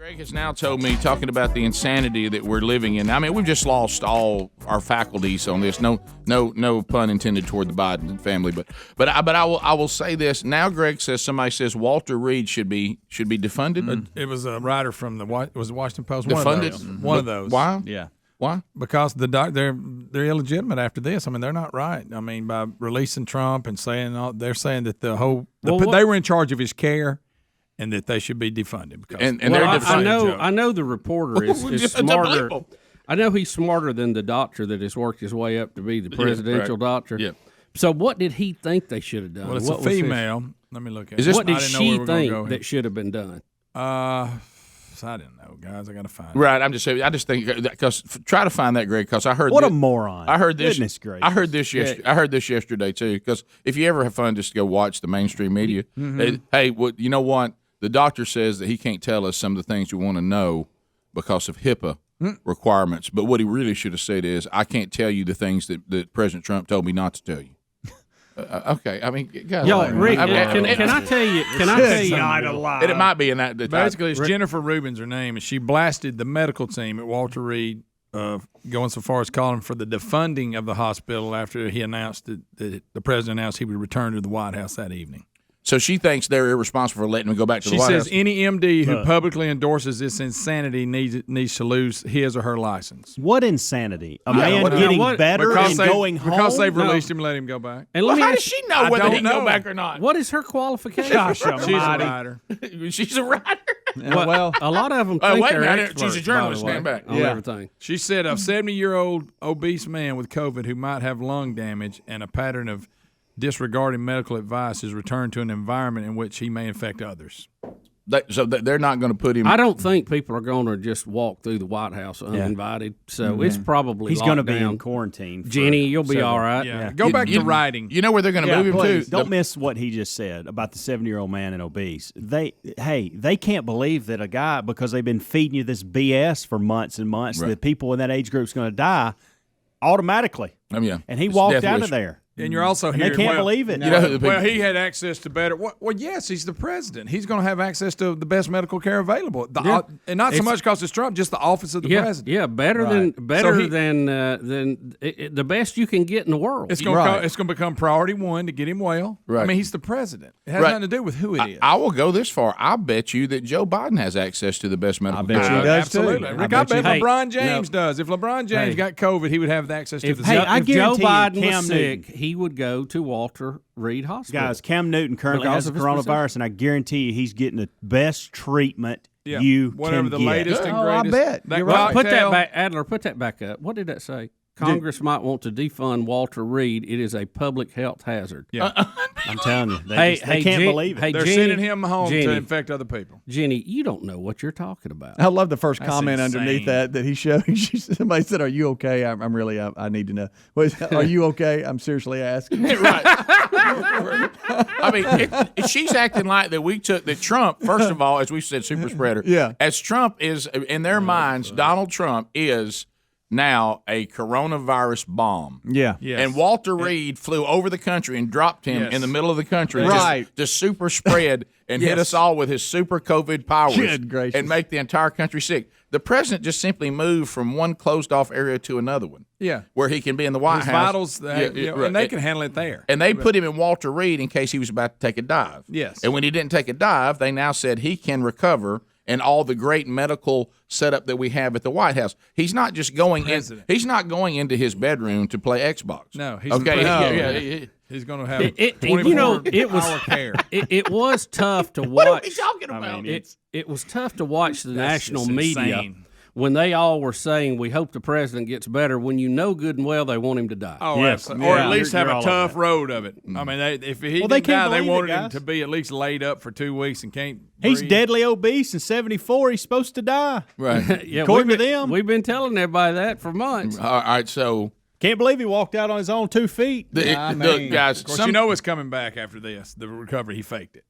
Greg has now told me, talking about the insanity that we're living in. I mean, we've just lost all our faculties on this. No pun intended toward the Biden family, but I will say this. Now, Greg says somebody says Walter Reed should be defunded. It was a writer from the Washington Post. Defunded. One of those. Why? Yeah. Why? Because they're illegitimate after this. I mean, they're not right. I mean, by releasing Trump and they're saying that they were in charge of his care. And that they should be defunded. Because I know the reporter is smarter. I know he's smarter than the doctor that has worked his way up to be the presidential doctor. Yeah. So what did he think they should have done? Well, it's a female. Let me look at it. What did she think that should have been done? I didn't know, guys. I got to find it. Right. I'm just saying. I just think because try to find that, Greg. Because I heard what a moron. I heard this. Goodness gracious. I heard this yesterday. I heard this yesterday too. Because if you ever have fun, just go watch the mainstream media. Hey, you know what? The doctor says that he can't tell us some of the things we want to know because of HIPAA requirements. But what he really should have said is, I can't tell you the things that President Trump told me not to tell you. Okay, I mean, guys, Rick, can I tell you? Can I tell you? Not a lie. And it might be in that. Basically, it's Jennifer Rubin's her name, and she blasted the medical team at Walter Reed, going so far as calling for the defunding of the hospital after he announced that the president announced he would return to the White House that evening. So she thinks they're irresponsible for letting him go back to the White House. She says any MD who publicly endorses this insanity needs to lose his or her license. What insanity? A man getting better and going home? Because they've released him, let him go back. And how does she know whether he can go back or not? What is her qualification? She's a writer. She's a writer. Well, a lot of them think they're experts, she's a journalist. Stand back. On everything. She said a 70-year-old obese man with COVID who might have lung damage and a pattern of disregarding medical advice is returned to an environment in which he may infect others. So they're not going to put him. I don't think people are going to just walk through the White House uninvited. So it's probably he's going to be in quarantine. Jenny, you'll be all right. Yeah. Go back to writing. You know where they're going to move him to? Don't miss what he just said about the 70-year-old man and obese. They can't believe that a guy, because they've been feeding you this BS for months and months, that people in that age group is going to die automatically. And he walked out of there. And you're also hearing, they can't believe it. He had access to better. Well, yes, he's the president. He's going to have access to the best medical care available, and not so much because it's Trump, just the office of the president. Yeah, better than the best you can get in the world. It's going to become priority one to get him well. Right. I mean, he's the president. It has nothing to do with who it is. I will go this far. I bet you that Joe Biden has access to the best medical care. I bet he does absolutely. too. Rick, I bet LeBron James does. If LeBron James got COVID, he would have access to the. If Joe Biden was sick, he would go to Walter Reed Hospital. Guys, Cam Newton currently has the coronavirus, and I guarantee you he's getting the best treatment you whatever can the get. latest and greatest. I bet. You're right. Put that back, Adler. Put that back up. What did that say? Congress might want to defund Walter Reed. It is a public health hazard. Yeah. I'm telling you. They can't believe it. They're sending him home to infect other people. Jenny, you don't know what you're talking about. I love the first comment underneath that he showed. Somebody said, "Are you okay?" I'm really. I need to know. Are you okay? I'm seriously asking. Right. I mean, she's acting like that Trump, first of all, as we said, super spreader. Yeah. As Trump is, in their minds, Donald Trump is now a coronavirus bomb. Yeah. Yes. And Walter Reed flew over the country and dropped him in the middle of the country to super spread and hit us all with his super COVID powers and make the entire country sick. The president just simply moved from one closed-off area to another one. Yeah. Where he can be in the White House. Vitals, and they can handle it there. And they put him in Walter Reed in case he was about to take a dive. Yes. And when he didn't take a dive, they now said he can recover and all the great medical setup that we have at the White House. He's not just going in. He's not going into his bedroom to play Xbox. No, he's okay. He's going to have 24-hour care. It was tough to watch. What are we talking about? I mean, it was tough to watch the national media when they all were saying, we hope the president gets better, when you know good and well they want him to die. Oh, yes. Absolutely. Or at least have a tough road of it. I mean, if he didn't die, they wanted him to be at least laid up for 2 weeks and can't He's breathe. deadly obese and 74. He's supposed to die. Right. According to them. We've been telling everybody that for months. All right, so... Can't believe he walked out on his own 2 feet. Look, guys, of course, you know it's coming back after this, the recovery. He faked it.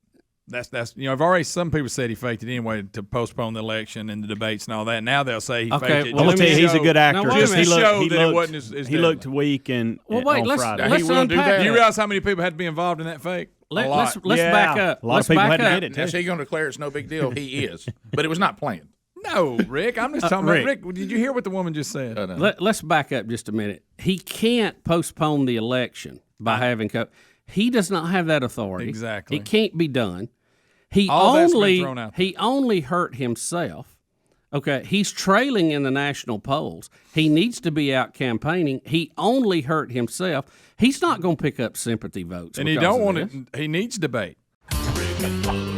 That's I've already, some people said he faked it anyway to postpone the election and the debates and all that. Now they'll say he faked it. Well, I'll tell you, he's a good actor. Just to show that it wasn't his he looked weak and on Friday. Let's unpack. Do you realize how many people had to be involved in that fake? Let's back up. A lot of people had to get it. Now, is he going to declare it's no big deal? He is. But it was not planned. No, Rick. I'm just talking about Rick. Did you hear what the woman just said? Let's back up just a minute. He can't postpone the election by having COVID. He does not have that authority. Exactly. It can't be done. He only hurt himself. Okay, he's trailing in the national polls. He needs to be out campaigning. He only hurt himself. He's not going to pick up sympathy votes. And he don't want it. He needs debate. Rick and Bubba.